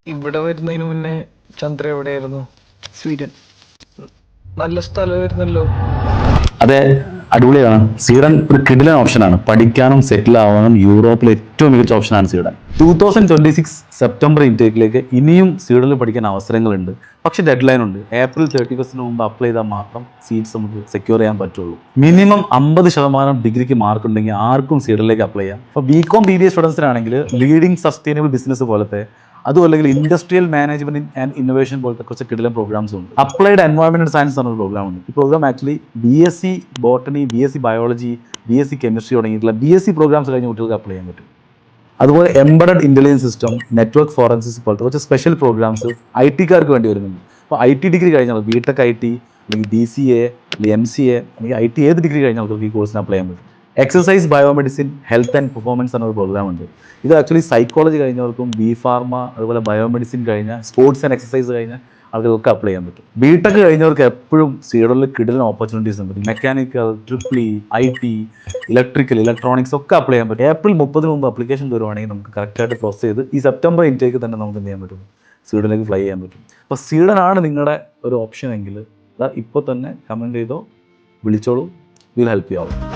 ഇവിടെ വരുന്നതിന് മുന്നേ ചന്ദ്ര എവിടെയായിരുന്നു? സ്വീഡൻ. നല്ല സ്ഥലമായിരുന്നല്ലോ. അതെ, അടിപൊളിയാണ്. സ്വീഡൻ ഒരു കിടിലൻ ഓപ്ഷനാണ്. പഠിക്കാനും സെറ്റിൽ ആവാനും യൂറോപ്പിലെ ഏറ്റവും മികച്ച ഓപ്ഷനാണ് സ്വീഡൻ. 2026 സെപ്റ്റംബർ ഇൻടേക്കിലേക്ക് ഇനിയും സ്വീഡനിൽ പഠിക്കാൻ അവസരങ്ങളുണ്ട്. പക്ഷേ ഡെഡ് ലൈൻ ഉണ്ട്. April 31 മുമ്പ് അപ്ലൈ ചെയ്താൽ മാത്രം സീറ്റ്സ് നമുക്ക് സെക്യൂർ ചെയ്യാൻ പറ്റുള്ളൂ. മിനിമം 50% ഡിഗ്രിക്ക് മാർക്ക് ഉണ്ടെങ്കിൽ ആർക്കും സ്വീഡനിലേക്ക് അപ്ലൈ ചെയ്യാം. അപ്പോൾ BCom BBA സ്റ്റുഡൻസിനാണെങ്കിൽ ലീഡിംഗ് സസ്റ്റൈനബിൾ ബിസിനസ് പോലത്തെ, അതും അല്ലെങ്കിൽ ഇൻഡസ്ട്രിയൽ മാനേജ്മെന്റ് ആൻഡ് ഇന്നോവേഷൻ പോലത്തെ കുറച്ച് കിടിലൻ പ്രോഗ്രാംസ് ഉണ്ട്. അപ്ലൈഡ് എൻവയോൺമെന്റ് സയൻസ് എന്നൊരു പ്രോഗ്രാം ഉണ്ട്. ഈ programme actually BSc botany, BSc biology, BSc chemistry തുടങ്ങിയിട്ടുള്ള BSc പ്രോഗ്രാംസ് കഴിഞ്ഞ കുട്ടികൾക്ക് അപ്ലൈ ചെയ്യാൻ പറ്റും. അതുപോലെ embedded intelligence system, network forensics പോലത്തെ കുറച്ച് സ്പെഷ്യൽ പ്രോഗ്രാംസ് IT-കാർക്ക് വേണ്ടി വരുന്നുണ്ട്. അപ്പോൾ IT ഡിഗ്രി കഴിഞ്ഞാൽ BTech IT അല്ലെങ്കിൽ DCA അല്ലെങ്കിൽ MCA അല്ലെങ്കിൽ IT ഏത് ഡിഗ്രി കഴിഞ്ഞാൽ അവർക്ക് ഈ കോഴ്സിന് അപ്ലൈ ചെയ്യാൻ പറ്റും. Exercise biomedicine, health and performance എന്നൊരു പ്രോഗ്രാം ഉണ്ട്. ഇത് ആക്ച്വലി സൈക്കോളജി കഴിഞ്ഞവർക്കും B.Pharma അതുപോലെ ബയോമെഡിസിൻ കഴിഞ്ഞ സ്പോർട്സ് ആൻഡ് എക്സസൈസ് കഴിഞ്ഞ ആൾക്കാർക്ക് അപ്ലൈ ചെയ്യാൻ പറ്റും. BTech കഴിഞ്ഞവർക്ക് എപ്പോഴും സ്വീഡനിൽ കിടിലൻ ഓപ്പർച്യൂണിറ്റീസ് ഉണ്ട്. Mechanical, triple IT, electrical, electronics ഒക്കെ അപ്ലൈ ചെയ്യാൻ പറ്റും. April 30 മുമ്പ് അപ്ലിക്കേഷൻ വരുവാണെങ്കിൽ നമുക്ക് കറക്റ്റായിട്ട് പ്രോസസ് ചെയ്ത് ഈ സെപ്റ്റംബർ ഇൻടേക്ക് തന്നെ നമുക്ക് എന്ത് ചെയ്യാൻ പറ്റും, സ്വീഡനിലേക്ക് ഫ്ലൈ ചെയ്യാൻ പറ്റും. അപ്പോൾ സ്വീഡനാണ് നിങ്ങളുടെ ഒരു ഓപ്ഷൻ എങ്കിൽ ഇപ്പോൾ തന്നെ കമൻറ്റ് ചെയ്തോ, വിളിച്ചോളൂ. Will help you out.